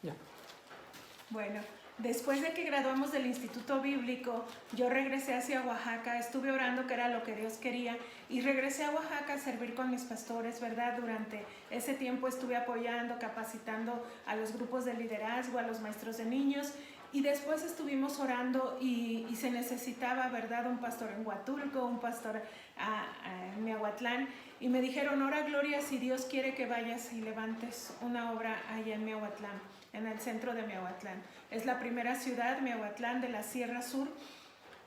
Ya. Bueno, después de que graduamos del Instituto Bíblico, yo regresé hacia Oaxaca, estuve orando que era lo que Dios quería y regresé a Oaxaca a servir con mis pastores, ¿verdad? Durante ese tiempo estuve apoyando, capacitando a los grupos de liderazgo, a los maestros de niños y después estuvimos orando y se necesitaba, ¿verdad? Un pastor en Huatulco, un pastor en Miahuatlán y me dijeron, ora Gloria, si Dios quiere que vayas y levantes una obra allá en Miahuatlán, en el centro de Miahuatlán. Es la primera ciudad, Miahuatlán, de la Sierra Sur.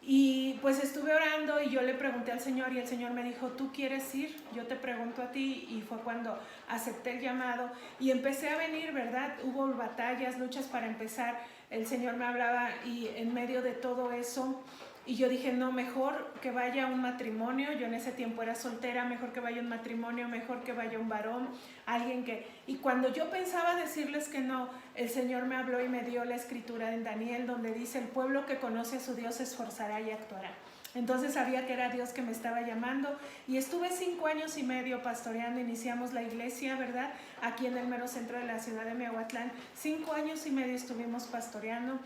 Y pues estuve orando y yo le pregunté al Señor y el Señor me dijo, ¿tú quieres ir? Yo te pregunto a ti y fue cuando acepté el llamado y empecé a venir, ¿verdad? Hubo batallas, luchas para empezar. El Señor me hablaba y en medio de todo eso y yo dije, no, mejor que vaya un matrimonio. Yo en ese tiempo era soltera, mejor que vaya un matrimonio, mejor que vaya un varón, alguien que... Y cuando yo pensaba decirles que no, el Señor me habló y me dio la escritura en Daniel donde dice, el pueblo que conoce a su Dios se esforzará y actuará. Entonces sabía que era Dios que me estaba llamando y estuve 5 años y medio pastoreando. Iniciamos la iglesia, ¿verdad? Aquí en el mero centro de la ciudad de Miahuatlán. 5 años y medio estuvimos pastoreando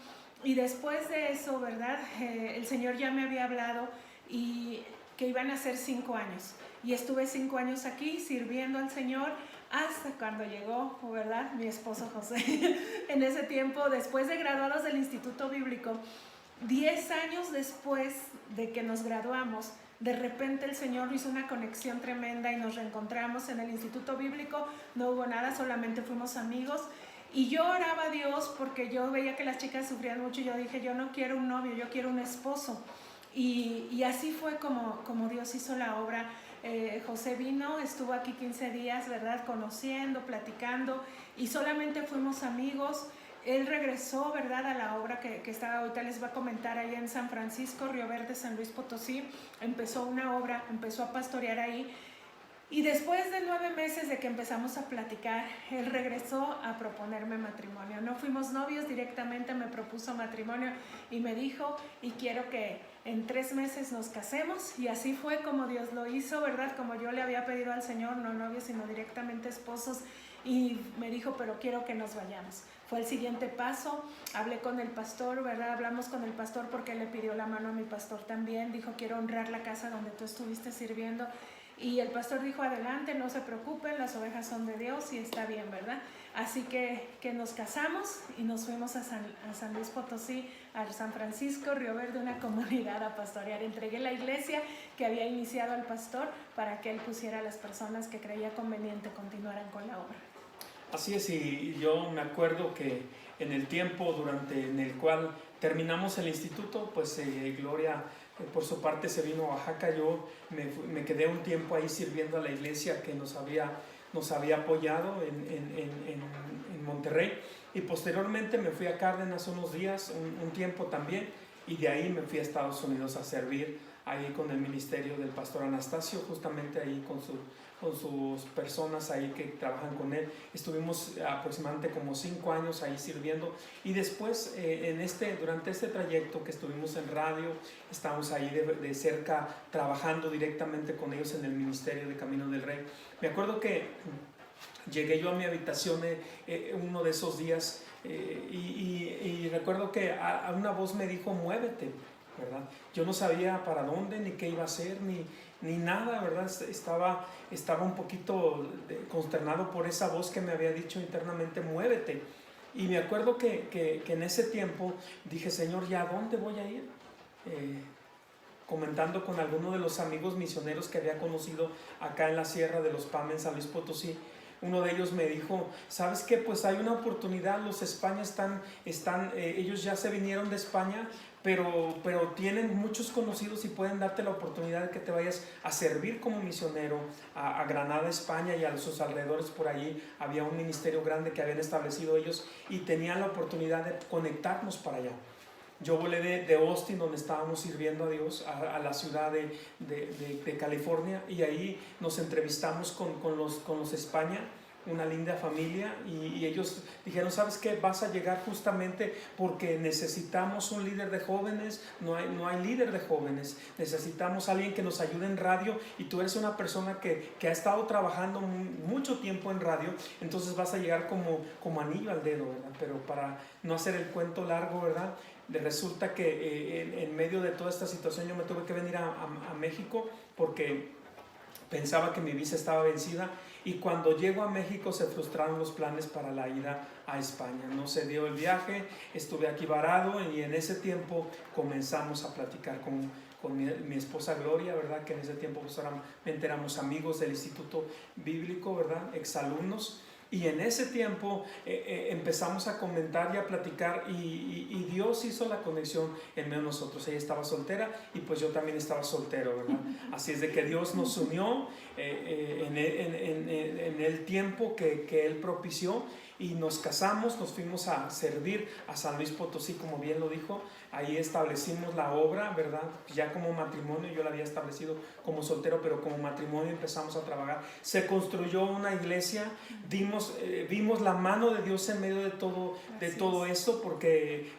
y después de eso, ¿verdad? El Señor ya me había hablado y que iban a ser 5 años y estuve 5 años aquí sirviendo al Señor hasta cuando llegó, ¿verdad? Mi esposo José. En ese tiempo, después de graduados del Instituto Bíblico, 10 años después de que nos graduamos, de repente el Señor hizo una conexión tremenda y nos reencontramos en el Instituto Bíblico. No hubo nada, solamente fuimos amigos. Y yo oraba a Dios porque yo veía que las chicas sufrían mucho y yo dije, yo no quiero un novio, yo quiero un esposo. Y así fue como Dios hizo la obra. José vino, estuvo aquí 15 días, ¿verdad? Conociendo, platicando y solamente fuimos amigos. Él regresó, ¿verdad?, a la obra que estaba, ahorita les va a comentar, allá en San Francisco, Río Verde, San Luis Potosí. Empezó una obra, empezó a pastorear ahí. Y después de 9 meses de que empezamos a platicar, él regresó a proponerme matrimonio. No fuimos novios, directamente me propuso matrimonio y me dijo, y quiero que en 3 meses nos casemos. Y así fue como Dios lo hizo, ¿verdad? Como yo le había pedido al Señor, no novios, sino directamente esposos. Y me dijo, pero quiero que nos vayamos. Fue el siguiente paso, hablé con el pastor, ¿verdad? Hablamos con el pastor porque él le pidió la mano a mi pastor también. Dijo, quiero honrar la casa donde tú estuviste sirviendo. Y el pastor dijo, adelante, no se preocupen, las ovejas son de Dios y está bien, ¿verdad? Así que nos casamos y nos fuimos a San Luis Potosí, a San Francisco, Río Verde, una comunidad a pastorear. Entregué la iglesia que había iniciado al pastor para que él pusiera a las personas que creía conveniente continuaran con la obra. Así es, y yo me acuerdo que en el tiempo en el cual terminamos el instituto, pues Gloria por su parte se vino a Oaxaca. Yo me quedé un tiempo ahí sirviendo a la iglesia que nos había apoyado en Monterrey, y posteriormente me fui a Cárdenas unos días, un tiempo también, y de ahí me fui a Estados Unidos a servir ahí con el ministerio del pastor Anastasio, justamente ahí con sus personas ahí que trabajan con él. Estuvimos aproximadamente como 5 años ahí sirviendo, y después durante este trayecto que estuvimos en radio, estábamos ahí de cerca trabajando directamente con ellos en el ministerio de Camino del Rey. Me acuerdo que llegué yo a mi habitación uno de esos días y recuerdo que a una voz me dijo, muévete, ¿verdad? Yo no sabía para dónde, ni qué iba a hacer, ni nada, ¿verdad? Estaba un poquito consternado por esa voz que me había dicho internamente, muévete. Y me acuerdo que en ese tiempo dije, Señor, ¿ya a dónde voy a ir? Comentando con alguno de los amigos misioneros que había conocido acá en la Sierra de los Pam, en San Luis Potosí, uno de ellos me dijo, ¿sabes qué? Pues hay una oportunidad, los España ellos ya se vinieron de España, pero tienen muchos conocidos y pueden darte la oportunidad de que te vayas a servir como misionero a Granada, España, y a sus alrededores. Por allí había un ministerio grande que habían establecido ellos y tenían la oportunidad de conectarnos para allá. Yo volé de Austin, donde estábamos sirviendo a Dios, a la ciudad de California, y ahí nos entrevistamos con los España, una linda familia y ellos dijeron, ¿sabes qué? Vas a llegar justamente porque necesitamos un líder de jóvenes, no hay líder de jóvenes, necesitamos alguien que nos ayude en radio y tú eres una persona que ha estado trabajando mucho tiempo en radio, entonces vas a llegar como anillo al dedo, ¿verdad? Pero para no hacer el cuento largo, ¿verdad? Resulta que en medio de toda esta situación yo me tuve que venir a México porque pensaba que mi visa estaba vencida y cuando llego a México se frustraron los planes para la ida a España. No se dio el viaje, estuve aquí varado y en ese tiempo comenzamos a platicar con mi esposa Gloria, ¿verdad? Que en ese tiempo pues, éramos amigos del Instituto Bíblico, ¿verdad? Exalumnos. Y en ese tiempo empezamos a comentar y a platicar y Dios hizo la conexión en medio de nosotros. Ella estaba soltera y pues yo también estaba soltero, ¿verdad? Así es de que Dios nos unió en el tiempo que Él propició y nos casamos, nos fuimos a servir a San Luis Potosí, como bien lo dijo. Ahí establecimos la obra, ¿verdad? Ya como matrimonio, yo la había establecido como soltero, pero como matrimonio empezamos a trabajar. Se construyó una iglesia, vimos la mano de Dios en medio de todo esto, porque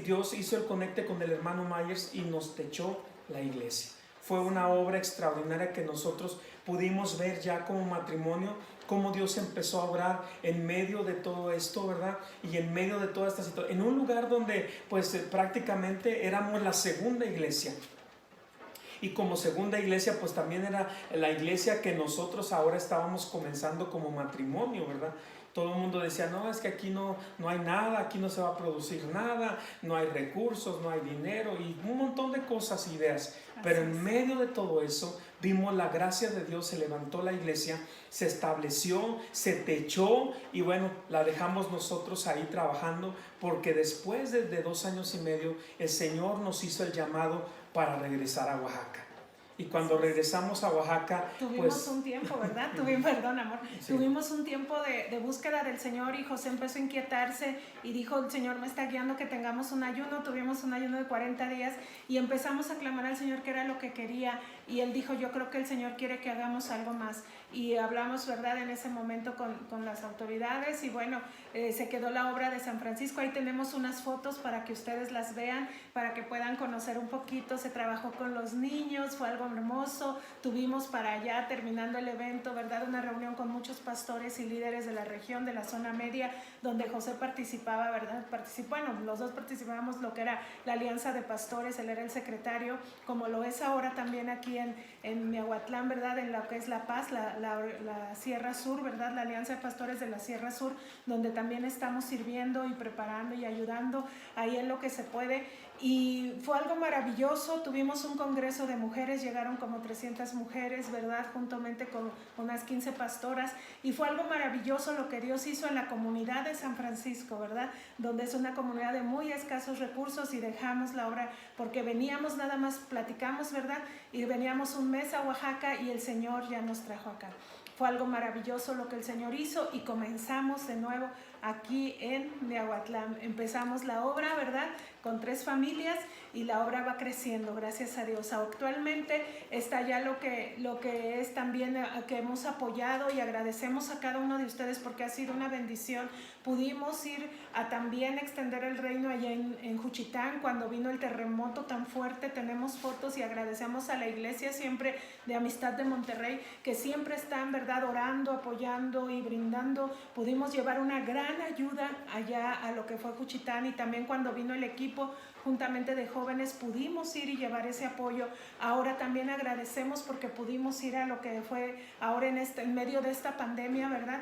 Dios hizo el conecte con el hermano Myers y nos techó la iglesia. Fue una obra extraordinaria que nosotros pudimos ver ya como matrimonio, cómo Dios empezó a obrar en medio de todo esto, ¿verdad? Y en medio de toda esta situación, en un lugar donde pues prácticamente éramos la segunda iglesia. Y como segunda iglesia pues también era la iglesia que nosotros ahora estábamos comenzando como matrimonio, ¿verdad? Todo el mundo decía, no, es que aquí no hay nada, aquí no se va a producir nada, no hay recursos, no hay dinero y un montón de cosas, ideas. Pero en medio de todo eso, vimos la gracia de Dios, se levantó la iglesia, se estableció, se techó y bueno, la dejamos nosotros ahí trabajando porque después de 2 años y medio, el Señor nos hizo el llamado para regresar a Oaxaca. Y cuando regresamos a Oaxaca, tuvimos un tiempo, ¿verdad? Perdón, amor. Sí. Tuvimos un tiempo de búsqueda del Señor y José empezó a inquietarse y dijo, el Señor me está guiando que tengamos un ayuno. Tuvimos un ayuno de 40 días y empezamos a clamar al Señor que era lo que quería. Y él dijo, yo creo que el Señor quiere que hagamos algo más. Y hablamos, ¿verdad?, en ese momento con las autoridades y bueno, se quedó la obra de San Francisco. Ahí tenemos unas fotos para que ustedes las vean, para que puedan conocer un poquito. Se trabajó con los niños, fue algo hermoso. Tuvimos para allá, terminando el evento, ¿verdad?, una reunión con muchos pastores y líderes de la región, de la zona media, donde José participaba, ¿verdad? Bueno, los dos participábamos lo que era la Alianza de Pastores, él era el secretario, como lo es ahora también aquí en Miahuatlán, ¿verdad?, en lo que es La Paz, la Sierra Sur, ¿verdad?, la Alianza de Pastores de la Sierra Sur, donde también estamos sirviendo y preparando y ayudando ahí en lo que se puede. Y fue algo maravilloso. Tuvimos un congreso de mujeres, llegaron como 300 mujeres, ¿verdad?, juntamente con unas 15 pastoras, y fue algo maravilloso lo que Dios hizo en la comunidad de San Francisco, ¿verdad?, donde es una comunidad de muy escasos recursos y dejamos la obra porque veníamos nada más, platicamos, ¿verdad?, y veníamos un mes a Oaxaca y el Señor ya nos trajo acá. Fue algo maravilloso lo que el Señor hizo y comenzamos de nuevo aquí en Miahuatlán. Empezamos la obra, ¿verdad?, con 3 familias y la obra va creciendo, gracias a Dios. Actualmente está ya lo que es también que hemos apoyado y agradecemos a cada uno de ustedes porque ha sido una bendición. Pudimos ir a también extender el reino allá en Juchitán cuando vino el terremoto tan fuerte. Tenemos fotos y agradecemos a la iglesia siempre de Amistad de Monterrey que siempre están, ¿verdad?, orando, apoyando y brindando. Pudimos llevar una gran ayuda allá a lo que fue Juchitán y también cuando vino el equipo juntamente de jóvenes pudimos ir y llevar ese apoyo. Ahora también agradecemos porque pudimos ir a lo que fue ahora en medio de esta pandemia, ¿verdad?,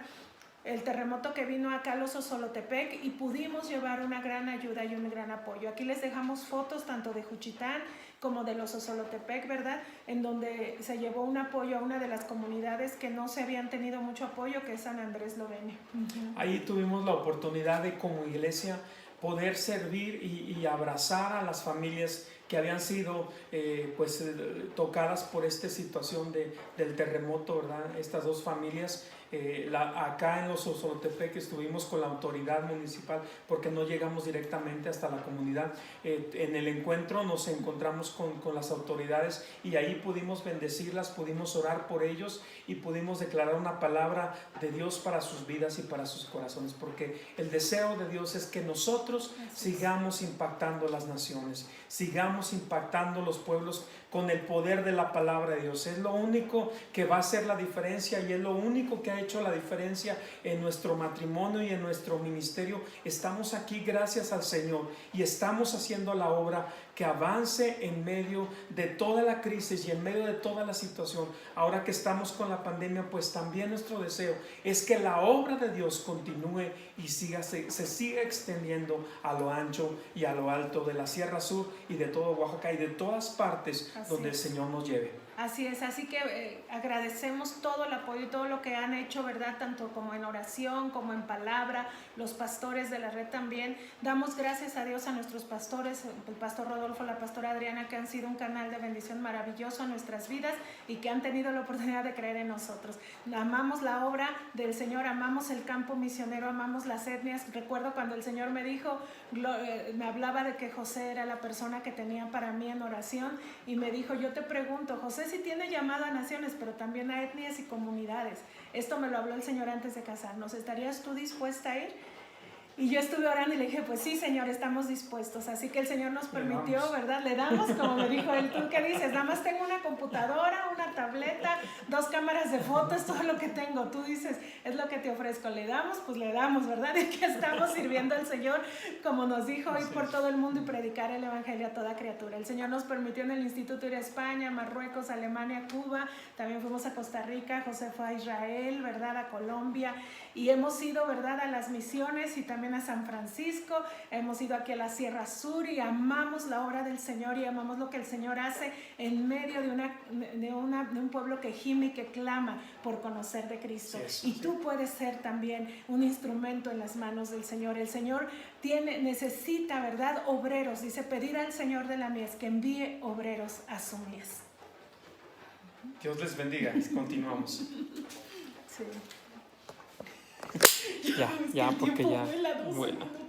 el terremoto que vino acá a los Osolotepec y pudimos llevar una gran ayuda y un gran apoyo. Aquí les dejamos fotos tanto de Juchitán como de los Osolotepec, ¿verdad?, en donde se llevó un apoyo a una de las comunidades que no se habían tenido mucho apoyo, que es San Andrés Lovene. Ahí tuvimos la oportunidad de como iglesia poder servir y abrazar a las familias que habían sido tocadas por esta situación del terremoto, ¿verdad? Estas dos familias. Acá en los Osolotepec estuvimos con la autoridad municipal porque no llegamos directamente hasta la comunidad. En el encuentro nos encontramos con las autoridades y ahí pudimos bendecirlas, pudimos orar por ellos y pudimos declarar una palabra de Dios para sus vidas y para sus corazones, porque el deseo de Dios es que nosotros sigamos impactando las naciones, sigamos impactando los pueblos con el poder de la palabra de Dios. Es lo único que va a hacer la diferencia y es lo único que ha hecho la diferencia en nuestro matrimonio y en nuestro ministerio. Estamos aquí gracias al Señor y estamos haciendo la obra que avance en medio de toda la crisis y en medio de toda la situación. Ahora que estamos con la pandemia, pues también nuestro deseo es que la obra de Dios continúe y se siga extendiendo a lo ancho y a lo alto de la Sierra Sur y de todo Oaxaca y de todas partes donde el Señor nos lleve. Así es, así que agradecemos todo el apoyo y todo lo que han hecho, ¿verdad? Tanto como en oración, como en palabra, los pastores de la red también. Damos gracias a Dios a nuestros pastores, el pastor Rodolfo, la pastora Adriana, que han sido un canal de bendición maravilloso en nuestras vidas y que han tenido la oportunidad de creer en nosotros. Amamos la obra del Señor, amamos el campo misionero, amamos las etnias. Recuerdo cuando el Señor me dijo, me hablaba de que José era la persona que tenía para mí en oración y me dijo, yo te pregunto, José sí tiene llamado a naciones, pero también a etnias y comunidades. Esto me lo habló el Señor antes de casarnos. ¿Estarías tú dispuesta a ir? Y yo estuve orando y le dije, pues sí, Señor, estamos dispuestos. Así que el Señor nos permitió, ¿verdad? Le damos, como me dijo él, ¿tú qué dices? Nada más tengo una computadora, una tableta, 2 cámaras de fotos, todo lo que tengo. Tú dices, es lo que te ofrezco. ¿Le damos? Pues le damos, ¿verdad? Y que estamos sirviendo al Señor, como nos dijo, ir por todo el mundo y predicar el Evangelio a toda criatura. El Señor nos permitió en el instituto ir a España, Marruecos, Alemania, Cuba. También fuimos a Costa Rica, José fue a Israel, ¿verdad? A Colombia. Y hemos ido, ¿verdad? A las misiones y también a San Francisco, hemos ido aquí a la Sierra Sur y amamos la obra del Señor y amamos lo que el Señor hace en medio de un pueblo que gime y que clama por conocer de Cristo. Y tú puedes ser también un instrumento en las manos del Señor. El Señor necesita, ¿verdad? Obreros, dice, pedir al Señor de la mies que envíe obreros a su mies. Dios les bendiga, continuamos. Sí. Ya, porque ya, bueno.